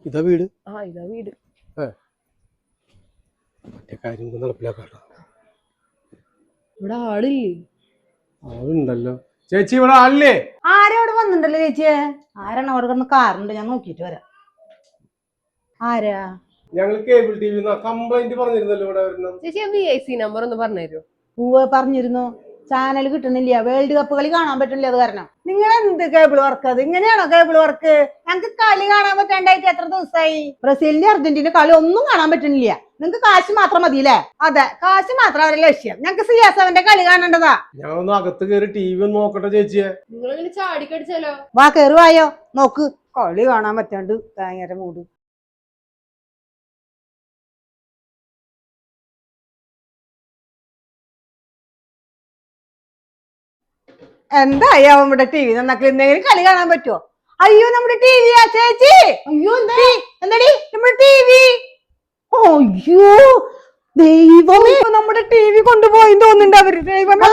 ഇതാ വീട്. ഇതാ വീട്. മറ്റേ കാര്യം നടപ്പിലാക്കാട്ടോ. ഇവിടെ ആളില്ലേ? ആളുണ്ടല്ലോ ചേച്ചി, ഇവിടെ ആളില്ലേ? ആരോട് വന്നിണ്ടല്ലോ ചേച്ചിയെ? ആരാണ് അവിടെ കിടന്ന് കാറുണ്ട്? ഞാൻ നോക്കിട്ട് വരാം. ആരാ? ഞങ്ങൾ കേബിൾ ടി വി കംപ്ലൈന്റ് പറഞ്ഞിരുന്നല്ലോ ഇവിടെ വരുന്നത്. ചേച്ചി VIC നമ്പർ ഒന്ന് പറഞ്ഞുതരോ? പറഞ്ഞിരുന്നു. ചാനൽ കിട്ടുന്നില്ല, വേൾഡ് കപ്പ് കളി കാണാൻ പറ്റുന്നില്ല. അത് കാരണം നിങ്ങൾ എന്ത് കേബിൾ വർക്ക്? അത് ഇങ്ങനെയാണോ കേബിൾ വർക്ക്? ഞങ്ങക്ക് കളി കാണാൻ പറ്റാണ്ടായിട്ട് എത്ര ദിവസമായി? ബ്രസീലിന്റെ അർജന്റീന കളി ഒന്നും കാണാൻ പറ്റുന്നില്ല. നിങ്ങക്ക് കാശ് മാത്രം മതിയില്ലേ? അതെ, കാശ് മാത്രം അവരുടെ ലക്ഷ്യം. ഞങ്ങക്ക് CR7 കളി കാണേണ്ടതാ. ഞങ്ങളൊന്ന് അകത്ത് കയറി TV ഒന്ന് നോക്കട്ടെ ചേച്ചിയെ. നിങ്ങൾ ചാടിക്കടിച്ചാലോ? വാ, കയറുവായോ? നോക്ക്, കളി കാണാൻ പറ്റാണ്ട് ഭയങ്കര മൂട്. എന്തായി നമ്മുടെ TV നന്നാക്കി എന്തെങ്കിലും കളി കാണാൻ പറ്റുമോ? അയ്യോ, നമ്മുടെ ടിവിയാ ചേച്ചി. അയ്യോ, എന്താടി നമ്മുടെ TV? അയ്യോ ദൈവമേ, നമ്മുടെ TV കൊണ്ടുപോയി തോന്നുന്നുണ്ട് അവര്. ദൈവമേ,